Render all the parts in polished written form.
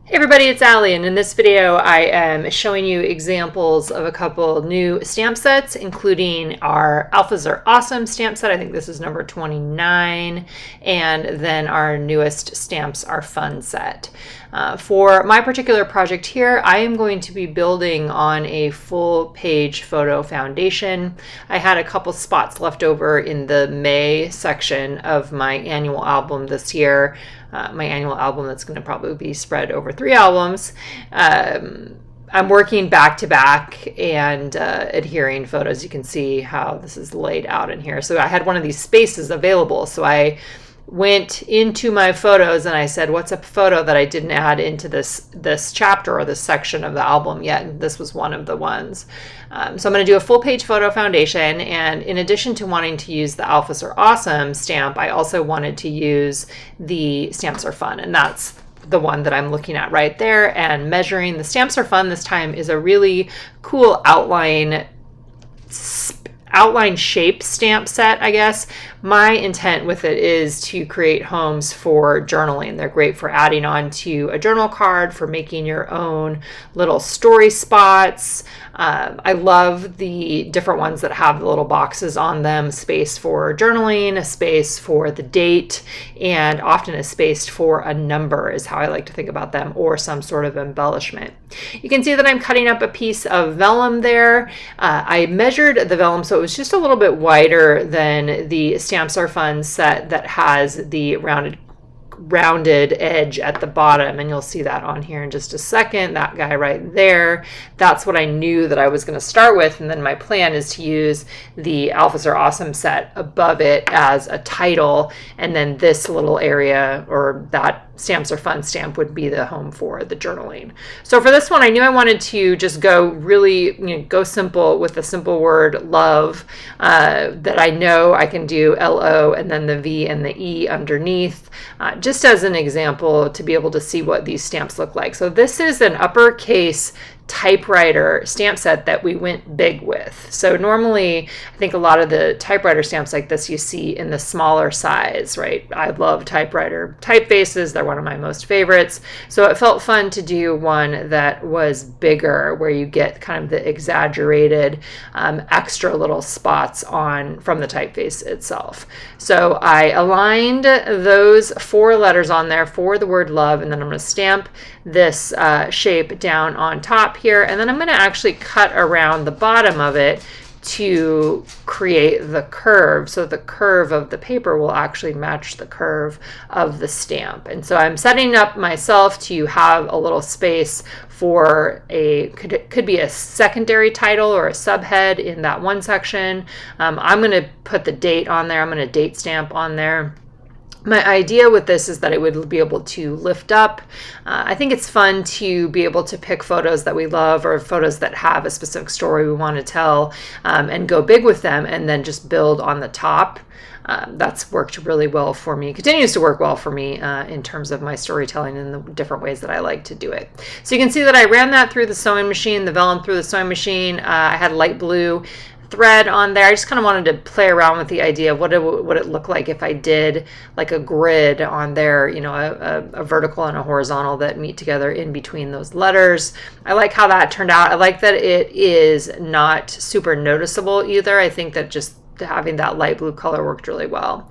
Hey everybody, it's Allie, and in this video I am showing you examples of a couple new stamp sets, including our Alphas Are Awesome stamp set. I think this is number 29, and then our newest Stamps Are Fun set. For my particular project here, I am going to be building on a full page photo foundation. I had a couple spots left over in the May section of my annual album this year. My annual album that's going to probably be spread over 3 albums. I'm working back to back and adhering photos. You can see how this is laid out in here. So I had one of these spaces available. So I went into my photos and I said, what's a photo that I didn't add into this chapter or this section of the album yet? And this was one of the ones. So I'm going to do a full page photo foundation, and in addition to wanting to use the Alphas Are Awesome stamp, I also wanted to use the Stamps Are Fun, and that's the one that I'm looking at right there and measuring. The Stamps Are Fun this time is a really cool outline shape stamp set, I guess. My intent with it is to create homes for journaling. They're great for adding on to a journal card, for making your own little story spots. I love the different ones that have the little boxes on them, space for journaling, a space for the date, and often a space for a number is how I like to think about them, or some sort of embellishment. You can see that I'm cutting up a piece of vellum there. I measured the vellum so it was just a little bit wider than the Stamps Are Fun set that has the rounded edge at the bottom, and you'll see that on here in just a second. That guy right there, that's what I knew that I was going to start with, and then my plan is to use the Alphas Are Awesome set above it as a title, and then this little area, or that Stamps Are Fun stamp, would be the home for the journaling. So for this one, I knew I wanted to just go really, go simple with the simple word love, that I know I can do LO and then the V and the E underneath, just as an example to be able to see what these stamps look like. So this is an uppercase typewriter stamp set that we went big with. So normally I think a lot of the typewriter stamps like this you see in the smaller size, right? I love typewriter typefaces. They're one of my most favorites. So it felt fun to do one that was bigger, where you get kind of the exaggerated extra little spots on from the typeface itself. So I aligned those 4 letters on there for the word love, and then I'm going to stamp this shape down on top here, and then I'm going to actually cut around the bottom of it to create the curve, so the curve of the paper will actually match the curve of the stamp. And so I'm setting up myself to have a little space for could be a secondary title or a subhead in that one section. I'm going to put the date on there. I'm going to date stamp on there. My idea with this is that it would be able to lift up. I think it's fun to be able to pick photos that we love, or photos that have a specific story we want to tell, and go big with them, and then just build on the top. That's worked really well for me, continues to work well for me in terms of my storytelling and the different ways that I like to do it. So you can see that I ran that through the sewing machine, the vellum through the sewing machine. I had light blue thread on there. I just kind of wanted to play around with the idea of what it would look like if I did like a grid on there, a vertical and a horizontal that meet together in between those letters. I like how that turned out. I like that it is not super noticeable either. I think that just having that light blue color worked really well.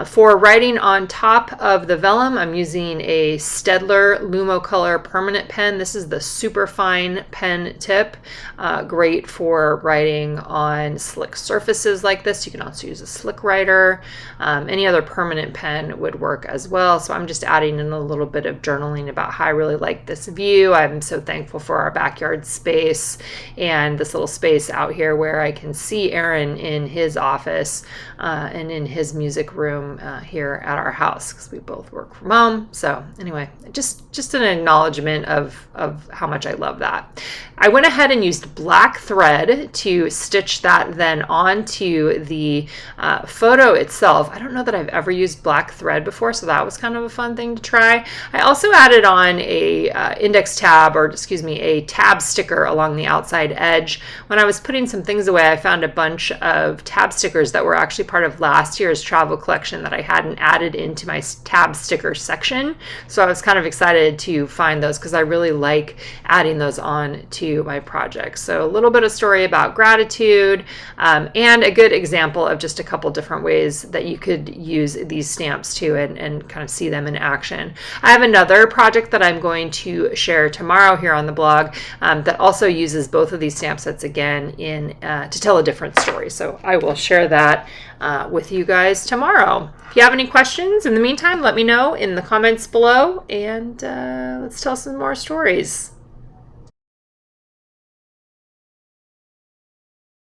For writing on top of the vellum, I'm using a Staedtler Lumocolor permanent pen. This is the super fine pen tip. Great for writing on slick surfaces like this. You can also use a slick writer. Any other permanent pen would work as well. So I'm just adding in a little bit of journaling about how I really like this view. I'm so thankful for our backyard space and this little space out here where I can see Aaron in his office and in his music room here at our house, because we both work from home. So anyway, just an acknowledgement of how much I love that. I went ahead and used black thread to stitch that then onto the photo itself. I don't know that I've ever used black thread before, so that was kind of a fun thing to try. I also added on a a tab sticker along the outside edge. When I was putting some things away, I found a bunch of tab stickers that were actually part of last year's travel collection that I hadn't added into my tab sticker section. So I was kind of excited to find those because I really like adding those on to my projects. So a little bit of story about gratitude, and a good example of just a couple different ways that you could use these stamps too, and kind of see them in action. I have another project that I'm going to share tomorrow here on the blog that also uses both of these stamp sets again in to tell a different story. So I will share that with you guys tomorrow. If you have any questions in the meantime, let me know in the comments below, and let's tell some more stories.